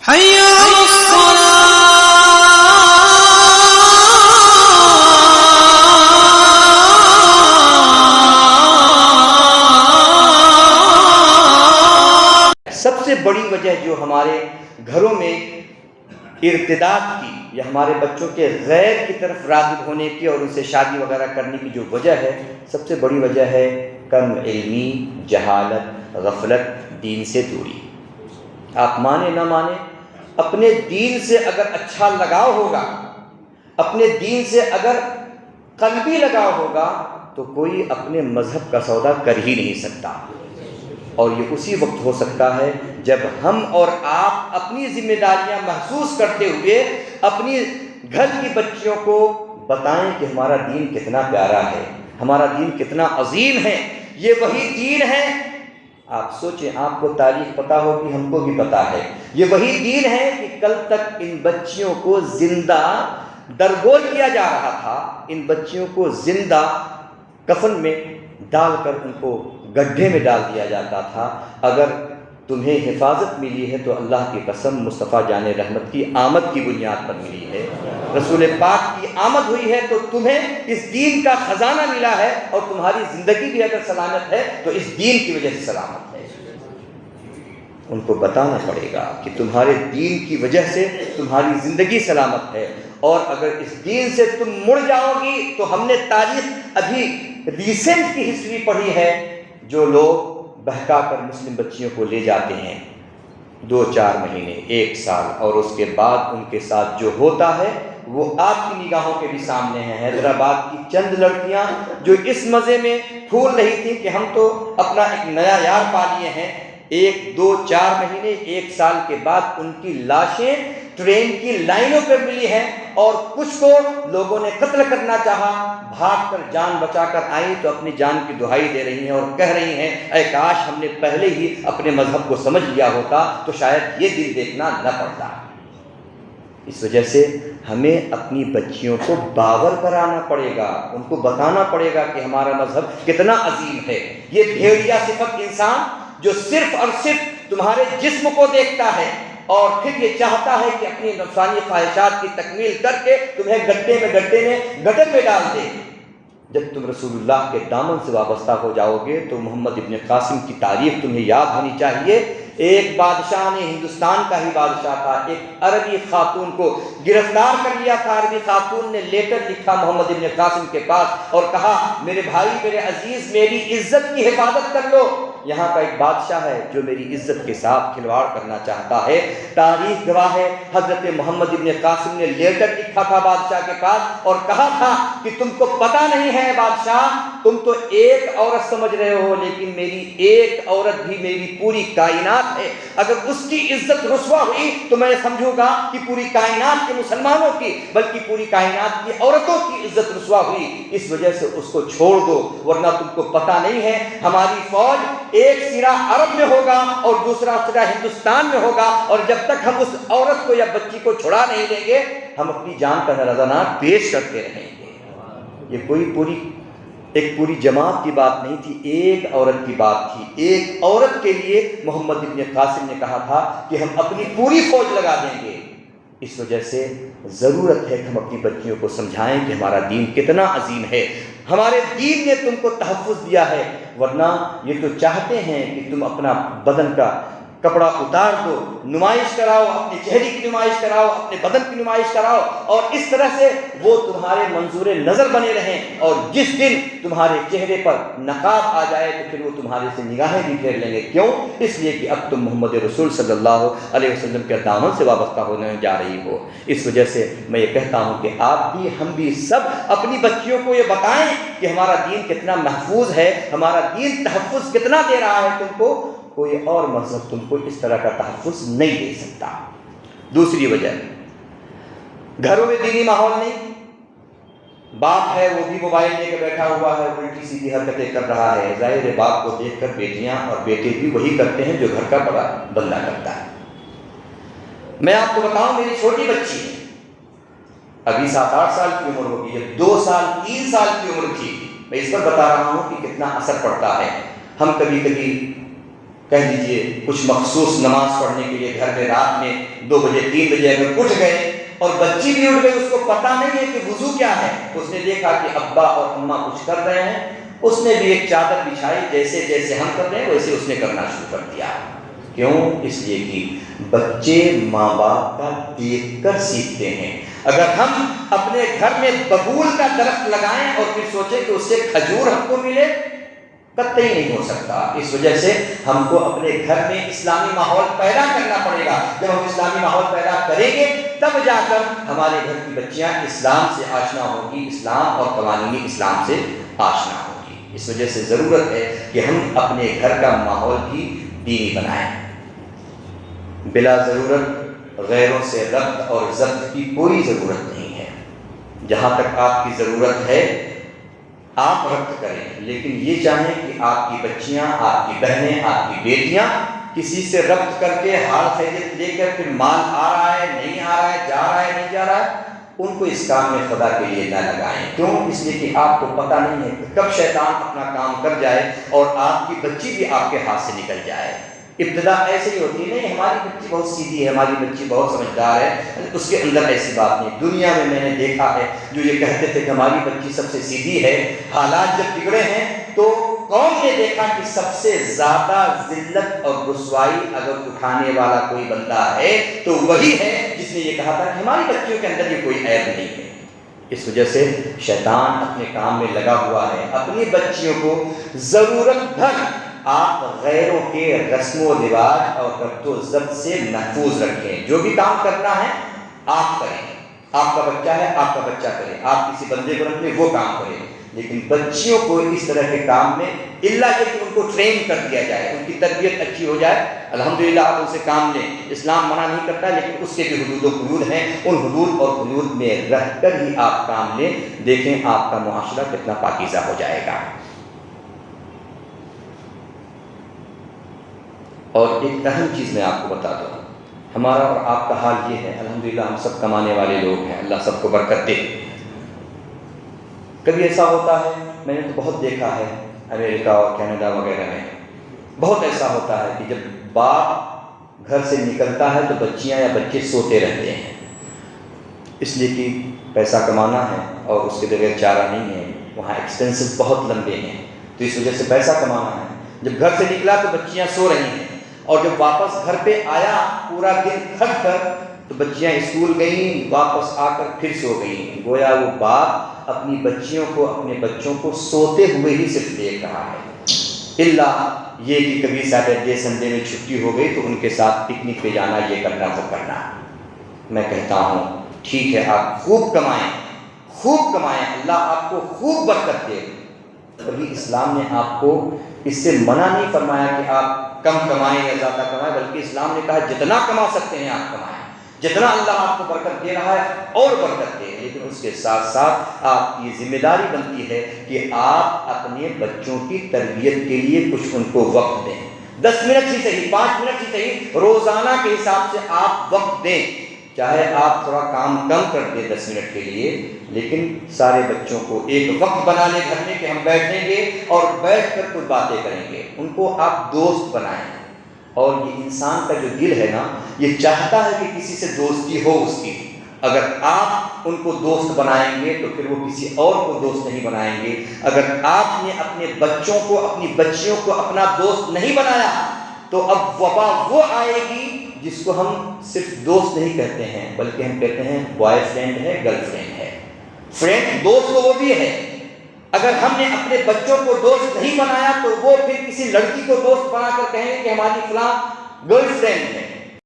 حي على الصلاة. سب سے بڑی وجہ جو ہمارے گھروں میں ارتداد کی یا ہمارے بچوں کے غیر کی طرف راغب ہونے کی اور ان سے شادی وغیرہ کرنے کی جو وجہ ہے، سب سے بڑی وجہ ہے کم علمی، جہالت، غفلت، دین سے دوری۔ آپ مانیں نہ مانیں، اپنے دین سے اگر اچھا لگاؤ ہوگا، اپنے دین سے اگر قلبی لگاؤ ہوگا، تو کوئی اپنے مذہب کا سودا کر ہی نہیں سکتا۔ اور یہ اسی وقت ہو سکتا ہے جب ہم اور آپ اپنی ذمہ داریاں محسوس کرتے ہوئے اپنی گھر کی بچیوں کو بتائیں کہ ہمارا دین کتنا پیارا ہے، ہمارا دین کتنا عظیم ہے، یہ وہی دین ہے۔ آپ سوچیں، آپ کو تاریخ پتہ ہوگی، ہم کو بھی پتہ ہے، یہ وہی دین ہے کہ کل تک ان بچیوں کو زندہ درگور کیا جا رہا تھا، ان بچیوں کو زندہ کفن میں ڈال کر ان کو گڈھے میں ڈال دیا جاتا تھا۔ اگر تمہیں حفاظت ملی ہے تو اللہ کی قسم مصطفیٰ جان رحمت کی آمد کی بنیاد پر ملی ہے، رسول پاک کی آمد ہوئی ہے تو تمہیں اس دین کا خزانہ ملا ہے، اور تمہاری زندگی بھی اگر سلامت ہے تو اس دین کی وجہ سے سلامت ہے۔ ان کو بتانا پڑے گا کہ تمہارے دین کی وجہ سے تمہاری زندگی سلامت ہے، اور اگر اس دین سے تم مڑ جاؤ گی تو ہم نے تاریخ ابھی ریسنٹ کی ہسٹری پڑھی ہے، جو لوگ بہکا کر مسلم بچیوں کو لے جاتے ہیں 2-4 مہینے، 1 سال، اور اس کے بعد ان کے ساتھ جو ہوتا ہے وہ آپ کی نگاہوں کے بھی سامنے ہے۔ حیدرآباد کی چند لڑکیاں جو اس مزے میں پھول رہی تھیں کہ ہم تو اپنا ایک نیا یار پا لیے ہیں، 1-2-4 مہینے، 1 سال کے بعد ان کی لاشیں ٹرین کی لائنوں پر ملی ہیں، اور کچھ کو لوگوں نے قتل کرنا چاہا، بھاگ کر جان بچا کر آئی تو اپنی جان کی دہائی دے رہی ہیں اور کہہ رہی ہیں اے کاش ہم نے پہلے ہی اپنے مذہب کو سمجھ لیا ہوتا تو شاید یہ دن دیکھنا نہ پڑتا۔ اس وجہ سے ہمیں اپنی بچیوں کو باور کرانا پڑے گا، ان کو بتانا پڑے گا کہ ہمارا مذہب کتنا عظیم ہے۔ یہ بھیڑیا صفت انسان جو صرف اور صرف تمہارے جسم کو دیکھتا ہے اور پھر یہ چاہتا ہے کہ اپنی نفسانی خواہشات کی تکمیل کر کے تمہیں گڈھے میں ڈال دے، جب تم رسول اللہ کے دامن سے وابستہ ہو جاؤ گے تو محمد ابن قاسم کی تاریخ تمہیں یاد ہونی چاہیے۔ ایک بادشاہ نے، ہندوستان کا ہی بادشاہ تھا، ایک عربی خاتون کو گرفتار کر لیا تھا۔ عربی خاتون نے لیٹر لکھا محمد ابن قاسم کے پاس اور کہا میرے بھائی، میرے عزیز، میری عزت کی حفاظت کر لو، یہاں کا ایک بادشاہ ہے جو میری عزت کے ساتھ کھلواڑ کرنا چاہتا ہے۔ تاریخ گواہ ہے، حضرت محمد ابن قاسم نے لیٹر لکھا تھا بادشاہ کے پاس اور کہا تھا کہ تم کو پتہ نہیں ہے بادشاہ، تم تو ایک عورت سمجھ رہے ہو، لیکن میری ایک عورت بھی میری پوری کائنات ہے، اگر اس کی عزت رسوا ہوئی تو میں سمجھوں گا کہ پوری کائنات کے مسلمانوں کی، بلکہ پوری کائنات کی عورتوں کی عزت رسوا ہوئی، اس وجہ سے اس کو چھوڑ دو، ورنہ تم کو پتہ نہیں ہے ہماری فوج ایک سرا عرب میں ہوگا اور دوسرا سرا ہندوستان میں ہوگا، اور جب تک ہم اس عورت کو یا بچی کو چھڑا نہیں لیں گے ہم اپنی جان کا نذرانہ پیش کرتے رہیں گے۔ یہ کوئی پوری جماعت کی بات نہیں تھی، ایک عورت کی بات تھی۔ ایک عورت کے لیے محمد ابن قاسم نے کہا تھا کہ ہم اپنی پوری فوج لگا دیں گے۔ اس وجہ سے ضرورت ہے کہ ہم اپنی بچیوں کو سمجھائیں کہ ہمارا دین کتنا عظیم ہے، ہمارے دین نے تم کو تحفظ دیا ہے، ورنہ یہ تو چاہتے ہیں کہ تم اپنا بدن کا کپڑا اتار دو، نمائش کراؤ، اپنے چہرے کی نمائش کراؤ، اپنے بدن کی نمائش کراؤ، اور اس طرح سے وہ تمہارے منظور نظر بنے رہیں، اور جس دن تمہارے چہرے پر نقاب آ جائے تو پھر وہ تمہارے سے نگاہیں بھی پھیر لیں گے۔ کیوں؟ اس لیے کہ اب تم محمد رسول صلی اللہ علیہ وسلم کے دامن سے وابستہ ہونے جا رہی ہو۔ اس وجہ سے میں یہ کہتا ہوں کہ آپ بھی، ہم بھی سب اپنی بچیوں کو یہ بتائیں کہ ہمارا دین کتنا محفوظ ہے، ہمارا دین تحفظ کتنا دے رہا ہے تم کو، کوئی اور مذہب تم کو اس طرح کا تحفظ نہیں دے سکتا۔ دوسری وجہ، گھروں میں دینی ماحول نہیں، باپ ہے وہ بھی موبائل لے کے بیٹھا ہوا ہے، الٹی سیدھی حرکتیں کر رہا ہے، ظاہر ہے باپ کو دیکھ کر بیٹیاں اور بیٹے بھی وہی کرتے ہیں جو گھر کا بڑا بندہ کرتا ہے۔ میں آپ کو بتاؤں، میری چھوٹی بچی ہے، ابھی 7-8 سال کی عمر ہوگی، جب 2 سال 3 سال کی عمر تھی، میں اس پر بتا رہا ہوں کہ کتنا اثر پڑتا ہے۔ ہم کبھی کبھی کہہ لیجیے کچھ مخصوص نماز پڑھنے کے لیے گھر میں رات میں 2 بجے 3 بجے اگر اٹھ گئے اور بچی بھی اٹھ گئی، اس کو پتہ نہیں ہے کہ وضو کیا ہے، اس نے دیکھا کہ ابا اور اماں کچھ کر رہے ہیں، اس نے بھی ایک چادر بچھائی، جیسے جیسے ہم کر رہے ہیں ویسے اس نے کرنا شروع کر دیا۔ کیوں؟ اس لیے کہ بچے ماں باپ کا دیکھ کر سیکھتے ہیں۔ اگر ہم اپنے گھر میں ببول کا درخت لگائیں اور پھر سوچیں کہ اس سے کھجور ہم کو ملے، قطعی نہیں ہو سکتا۔ اس وجہ سے ہم کو اپنے گھر میں اسلامی ماحول پیدا کرنا پڑے گا۔ جب ہم اسلامی ماحول پیدا کریں گے تب جا کر ہمارے گھر کی بچیاں اسلام سے آشنا ہوگی، اسلام اور قوانین اسلام سے آشنا ہوگی۔ اس وجہ سے ضرورت ہے کہ ہم اپنے گھر کا ماحول بھی دینی بنائیں۔ بلا ضرورت غیروں سے ربط اور ضبط کی کوئی ضرورت نہیں ہے۔ جہاں تک آپ کی ضرورت ہے آپ ربط کریں، لیکن یہ چاہیں کہ آپ کی بچیاں، آپ کی بہنیں، آپ کی بیٹیاں کسی سے ربط کر کے حال خیریت لے کر پھر مال آ رہا ہے نہیں آ رہا ہے، جا رہا ہے نہیں جا رہا ہے، ان کو اس کام میں خدا کے لیے نہ لگائیں۔ کیوں؟ اس لیے کہ آپ کو پتہ نہیں ہے کہ کب شیطان اپنا کام کر جائے اور آپ کی بچی بھی آپ کے ہاتھ سے نکل جائے۔ ابتدا ایسے ہی ہوتی ہے، نہیں ہماری بچی بہت سیدھی ہے، ہماری بچی بہت سمجھدار ہے، اس کے اندر ایسی بات نہیں۔ دنیا میں نے دیکھا ہے جو یہ کہتے تھے کہ ہماری بچی سب سے سیدھی ہے، حالات جب بگڑے ہیں تو قوم نے دیکھا کہ سب سے زیادہ ذلت اور رسوائی اگر اٹھانے والا کوئی بندہ ہے تو وہی ہے جس نے یہ کہا تھا کہ ہماری بچیوں کے اندر یہ کوئی عیب نہیں ہے۔ اس وجہ سے شیطان اپنے کام میں لگا ہوا ہے۔ اپنی بچیوں کو ضرورت بھر آپ غیروں کے رسم و رواج اور ربط و ضبط سے محفوظ رکھیں۔ جو بھی کام کرنا ہے آپ کریں، آپ کا بچہ ہے آپ کا بچہ کرے، آپ کسی بندے کو رکھ لیں وہ کام کرے، لیکن بچیوں کو اس طرح کے کام میں اللہ یہ کہ ان کو ٹرین کر دیا جائے، ان کی تربیت اچھی ہو جائے۔ الحمدللہ آپ ان سے کام لیں، اسلام منع نہیں کرتا، لیکن اس کے بھی حدود و قیود ہیں، ان حدود اور قیود میں رہ کر ہی آپ کام لیں۔ دیکھیں آپ کا معاشرہ کتنا پاکیزہ ہو جائے گا۔ اور ایک اہم چیز میں آپ کو بتا دوں، ہمارا اور آپ کا حال یہ ہے، الحمدللہ ہم سب کمانے والے لوگ ہیں، اللہ سب کو برکت دے۔ کبھی ایسا ہوتا ہے، میں نے تو بہت دیکھا ہے امریکہ اور کینیڈا وغیرہ میں، بہت ایسا ہوتا ہے کہ جب باپ گھر سے نکلتا ہے تو بچیاں یا بچے سوتے رہتے ہیں، اس لیے کہ پیسہ کمانا ہے اور اس کے بغیر چارہ نہیں ہے، وہاں ایکسپینسز بہت لمبے ہیں، تو اس وجہ سے پیسہ کمانا ہے۔ جب گھر سے نکلا تو بچیاں سو رہی ہیں، اور جب واپس گھر پہ آیا پورا دن تھک کر تو بچیاں اسکول گئیں، واپس آ کر پھر سو گئیں۔ گویا وہ باپ اپنی بچیوں کو، اپنے بچوں کو سوتے ہوئے ہی صرف دیکھ رہا ہے، الا یہ کہ کبھی سیٹرڈے سنڈے میں چھٹی ہو گئی تو ان کے ساتھ پکنک پہ جانا، یہ کرنا وہ کرنا۔ میں کہتا ہوں ٹھیک ہے، آپ خوب کمائیں، خوب کمائیں، اللہ آپ کو خوب برکت دے۔ کبھی اسلام نے آپ کو اس سے منع نہیں فرمایا کہ آپ کم کمائیں یا زیادہ کمائیں، بلکہ اسلام نے کہا جتنا کما سکتے ہیں آپ کمائیں، جتنا اللہ آپ کو برکت دے رہا ہے اور برکت دے، لیکن اس کے ساتھ ساتھ آپ کی ذمہ داری بنتی ہے کہ آپ اپنے بچوں کی تربیت کے لیے کچھ ان کو وقت دیں، 10 منٹ ہی صحیح، 5 منٹ ہی صحیح، روزانہ کے حساب سے آپ وقت دیں، چاہے آپ تھوڑا کام کم کر دیں 10 منٹ کے لیے، لیکن سارے بچوں کو ایک وقت بنا لیں گھر میں کہ ہم بیٹھیں گے اور بیٹھ کر کچھ باتیں کریں گے، ان کو آپ دوست بنائیں۔ اور یہ انسان کا جو دل ہے نا، یہ چاہتا ہے کہ کسی سے دوستی ہو اس کی، اگر آپ ان کو دوست بنائیں گے تو پھر وہ کسی اور کو دوست نہیں بنائیں گے۔ اگر آپ نے اپنے بچوں کو، اپنی بچیوں کو اپنا دوست نہیں بنایا تو اب وبا وہ آئے گی جس کو ہم صرف دوست نہیں کہتے ہیں بلکہ ہم کہتے ہیں بوائے فرینڈ ہے، گرل فرینڈ ہے۔ فرینڈ دوست تو وہ بھی ہے، اگر ہم نے اپنے بچوں کو دوست نہیں بنایا تو وہ پھر کسی لڑکی کو دوست بنا کر کہیں گے کہ ہماری فلاں گرل فرینڈ ہے۔